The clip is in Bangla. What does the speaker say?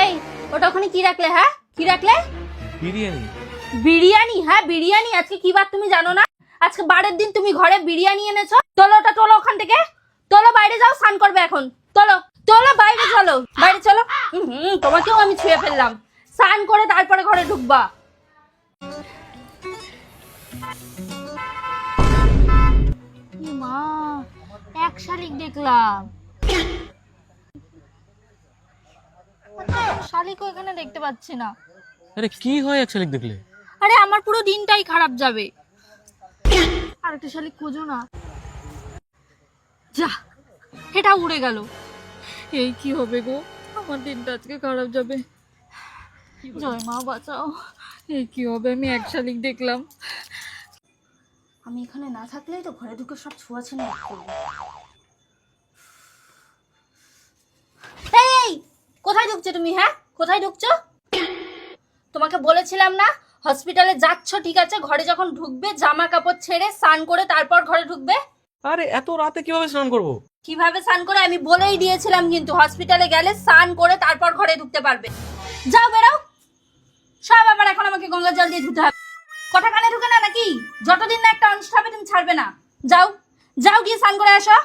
এই ওটা ওখানে কি রাখলে? হ্যাঁ কি রাখলে? বিরিয়ানি। বিরিয়ানি? হ্যাঁ বিরিয়ানি। আজকে কি বার তুমি জানো না? আজকে বারের দিন তুমি ঘরে বিরিয়ানি এনেছো। তোলো ওটা, তোলো ওখান থেকে, তোলো। বাইরে যাও, স্নান করবে এখন। তোলো তোলো, বাইরে চলো, বাইরে চলো। তোমাকেও আমি ছুঁয়ে ফেললাম। স্নান করে তারপরে ঘরে ঢুকবা। মা, এক শালিক দেখলাম। শালিকও এখানে দেখতে পাচ্ছি না। আরে কি হয় এক শালিক দেখলে? আরে আমার পুরো দিনটাই খারাপ যাবে। আর একটা শালিক খোঁজো না। যা, এটা উড়ে গেল। এই কি হবে গো, আমার দিনটা আজকে খারাপ যাবে। জয় মা বাঁচাও। এই কি হবে, আমি এক শালিক দেখলাম। আমি এখানে না থাকলেই তো ঘরে ঢুকে সব ছোঁয়াছানি করবো। এই কোথায় ঢুকছো তুমি? হ্যাঁ কোথায় ঢুকছো? তোমাকে বলেছিলাম না হসপিটালে যাচ্ছ, ঠিক আছে, ঘরে যখন ঢুকবে জামা কাপড় ছেড়ে স্নান করে তারপর ঘরে ঢুকবে। আরে এত রাতে কিভাবে স্নান করব? কিভাবে স্নান করে আমি বলেই দিয়েছিলাম, কিন্তু হসপিটালে গেলে স্নান করে তারপর ঘরে ঢুকতে পারবে। যাও বেরাও সব। আবার এখন আমাকে গঙ্গা জল দিয়ে ধুতে হবে। কথা কানে ঢুকে না নাকি? যতদিন না একটা অনুষ্ঠান হবে তুমি ছাড়বে না। যাও যাও, গিয়ে স্নান করে আসো।